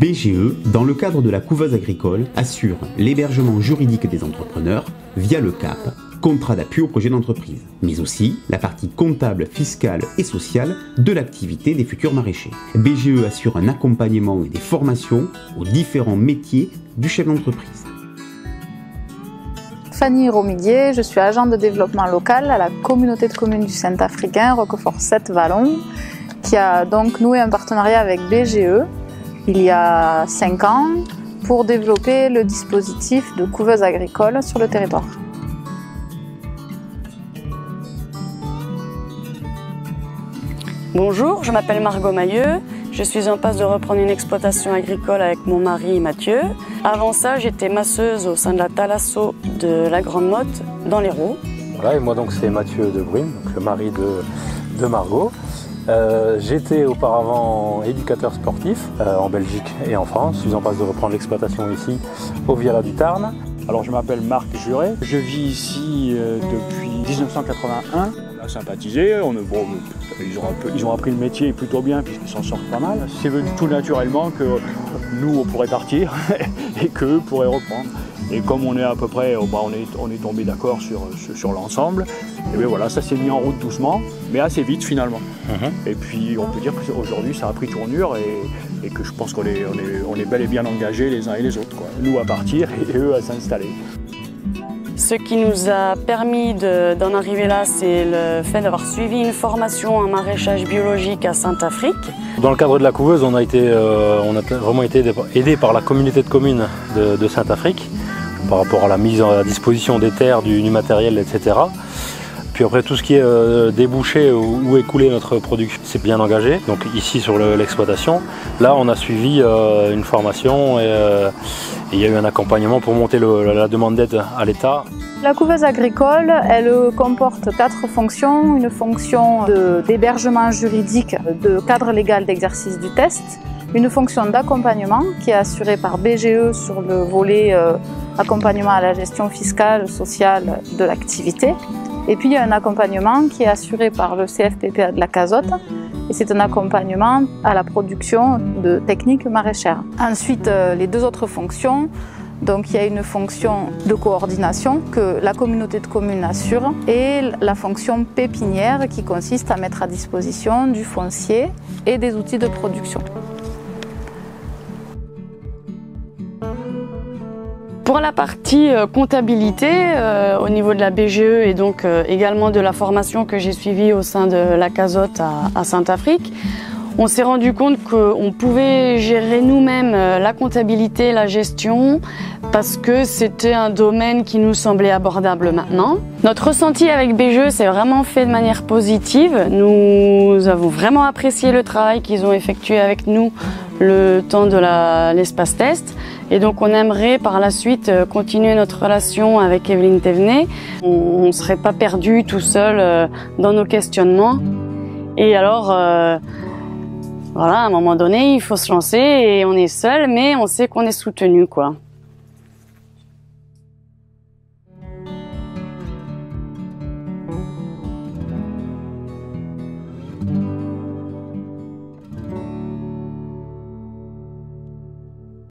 BGE, dans le cadre de la couveuse agricole, assure l'hébergement juridique des entrepreneurs via le CAP, contrat d'appui au projet d'entreprise, mais aussi la partie comptable, fiscale et sociale de l'activité des futurs maraîchers. BGE assure un accompagnement et des formations aux différents métiers du chef d'entreprise. Fanny Romiguier, je suis agent de développement local à la communauté de communes du Saint-Africain, Roquefort-7-Vallon, qui a donc noué un partenariat avec BGE il y a 5 ans pour développer le dispositif de couveuse agricole sur le territoire. Bonjour, je m'appelle Margot Mailleux, je suis en passe de reprendre une exploitation agricole avec mon mari Mathieu. Avant ça, j'étais masseuse au sein de la Thalasso de la Grande Motte dans l'Hérault. Voilà, et moi donc c'est Mathieu de Bruyne, donc le mari de Margot. J'étais auparavant éducateur sportif en Belgique et en France. Je suis en passe de reprendre l'exploitation ici au Viala du Tarn. Alors je m'appelle Marc Juret, je vis ici depuis 1981. On a sympathisé, ils ont appris le métier plutôt bien puisqu'ils s'en sortent pas mal. C'est venu tout naturellement que nous on pourrait partir et qu'eux pourraient reprendre. Et comme on est à peu près, on est tombé d'accord sur l'ensemble, et bien voilà, ça s'est mis en route doucement, mais assez vite finalement. Et puis on peut dire qu'aujourd'hui ça a pris tournure et que je pense qu'on est bel et bien engagés les uns et les autres, quoi. Nous à partir et eux à s'installer. Ce qui nous a permis d'en arriver là, c'est le fait d'avoir suivi une formation en maraîchage biologique à Saint-Afrique. Dans le cadre de la couveuse, on a vraiment été aidé par la communauté de communes de Saint-Afrique par rapport à la mise à disposition des terres, du matériel, etc. Puis après tout ce qui est débouché ou écoulé notre production, c'est bien engagé. Donc ici sur l'exploitation, là on a suivi une formation et il y a eu un accompagnement pour monter la demande d'aide à l'État. La couveuse agricole, elle comporte 4 fonctions. Une fonction d'hébergement juridique, de cadre légal d'exercice du test. Une fonction d'accompagnement qui est assurée par BGE sur le volet accompagnement à la gestion fiscale, sociale de l'activité. Et puis il y a un accompagnement qui est assuré par le CFPPA de la Cazotte et c'est un accompagnement à la production de techniques maraîchères. Ensuite, les 2 autres fonctions, donc il y a une fonction de coordination que la communauté de communes assure et la fonction pépinière qui consiste à mettre à disposition du foncier et des outils de production. Pour la partie comptabilité, au niveau de la BGE et donc également de la formation que j'ai suivie au sein de la Cazotte à Saint-Afrique, on s'est rendu compte qu'on pouvait gérer nous-mêmes la comptabilité, la gestion, parce que c'était un domaine qui nous semblait abordable maintenant. Notre ressenti avec BGE s'est vraiment fait de manière positive. Nous avons vraiment apprécié le travail qu'ils ont effectué avec nous le temps de l'espace test. Et donc on aimerait par la suite continuer notre relation avec Evelyne Thévenet. On ne serait pas perdu tout seul dans nos questionnements. Et alors, voilà, à un moment donné, il faut se lancer et on est seul, mais on sait qu'on est soutenu, quoi.